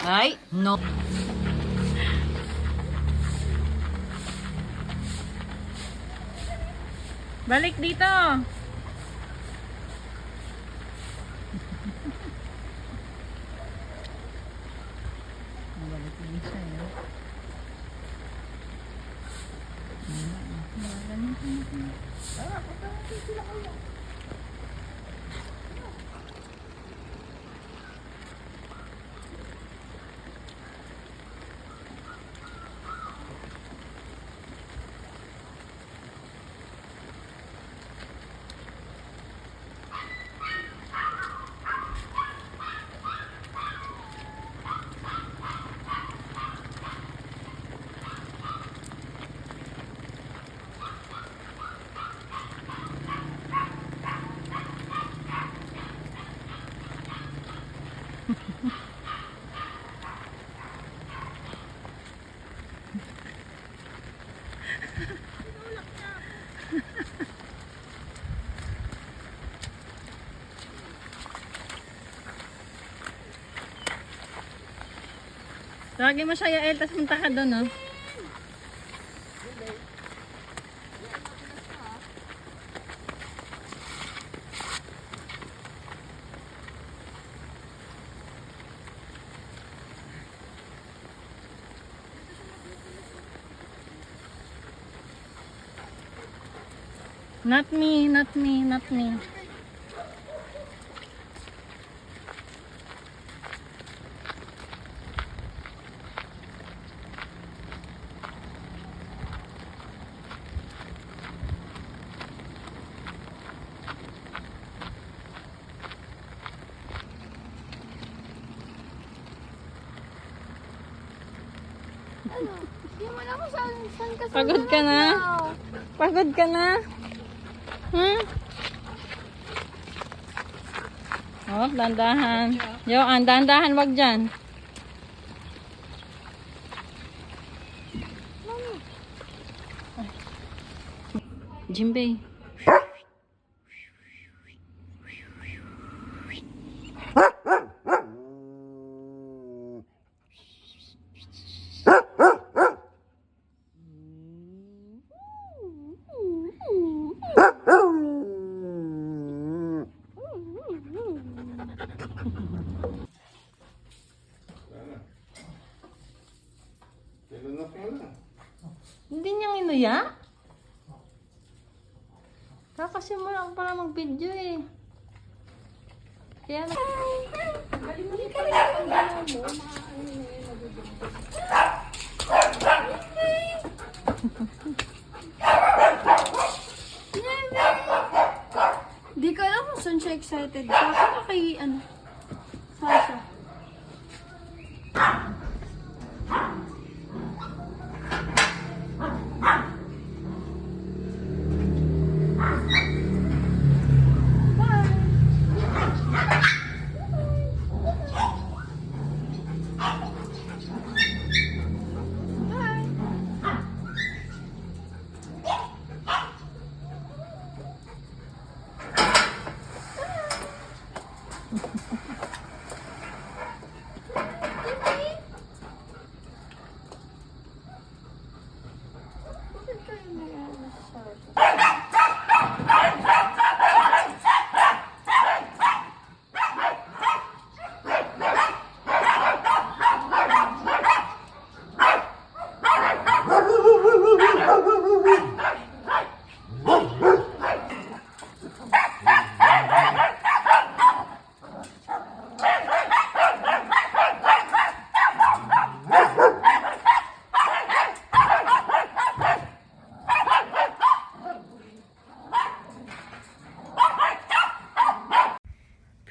Ay, no. Balik dito. Balik din siya. Lagi mo siya, Yael, tapos punta ka doon, oh. Not me, not me, not me. Ano? Hindi mo alam kung saan ka Pagod ka na? Pagod ka na? Hmm? Oh, dandahan. Yo, dandahan, wag dyan. Jimbei. Hindi niyang inuya? Kakasimula pa lang mag-video eh. Kaya na... Di ko alam kung saan siya excited. Baka kay, ano, Sasha.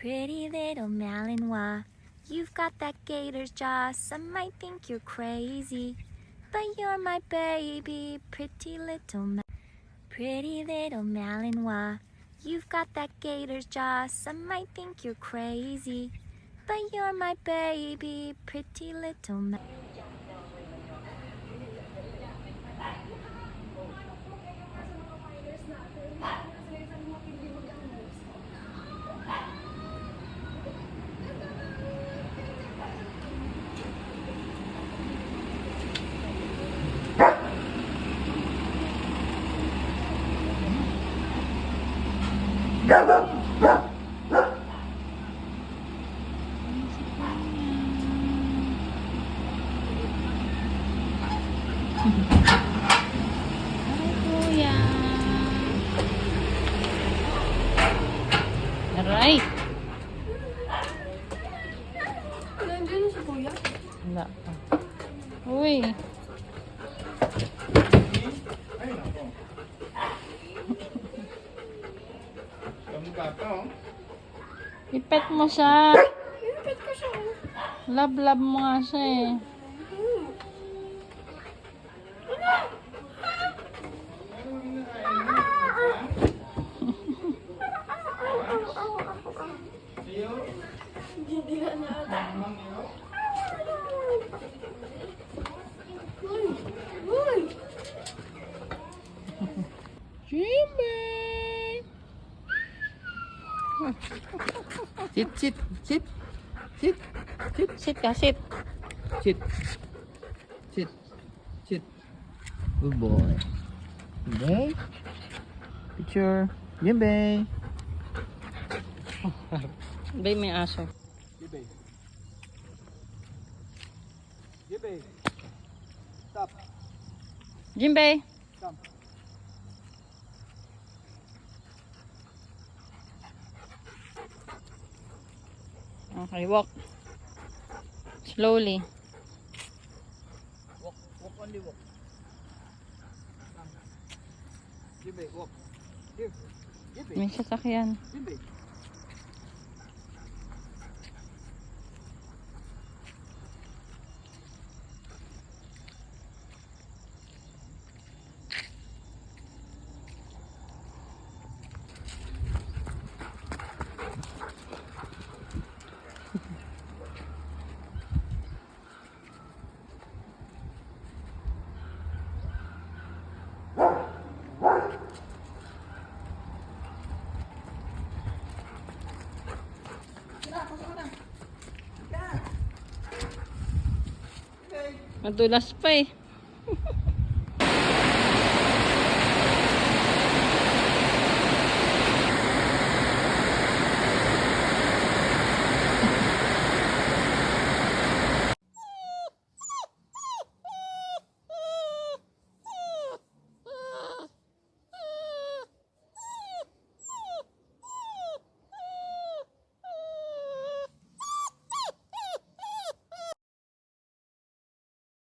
Pretty little Malinois, you've got that gator's jaw. Some might think you're crazy, but you're my baby. Pretty little Malinois, you've got that gator's jaw. Some might think you're crazy, but you're my baby. Pretty little Wala pa. Uy. Ay, nako. Kamukha pa, oh. Ipet mo siya. Ipit ko siya. Love mo nga siya eh. Hindi na na. Uy! Uy! Jimmy! Sit, sit, sit. Sit. Sit. Sit ka, sit. Sit. Sit. Sit. Good boy. Jimbei. Picture. Jimbei. Bay, may aso. Jimbei. Jimbei. Stop. Jimbei! Stop. Okay, walk. Slowly. Walk. Walk only walk. Jimbei, walk. Jimbei. May sasakyan. Jimbei. Madulas pa eh.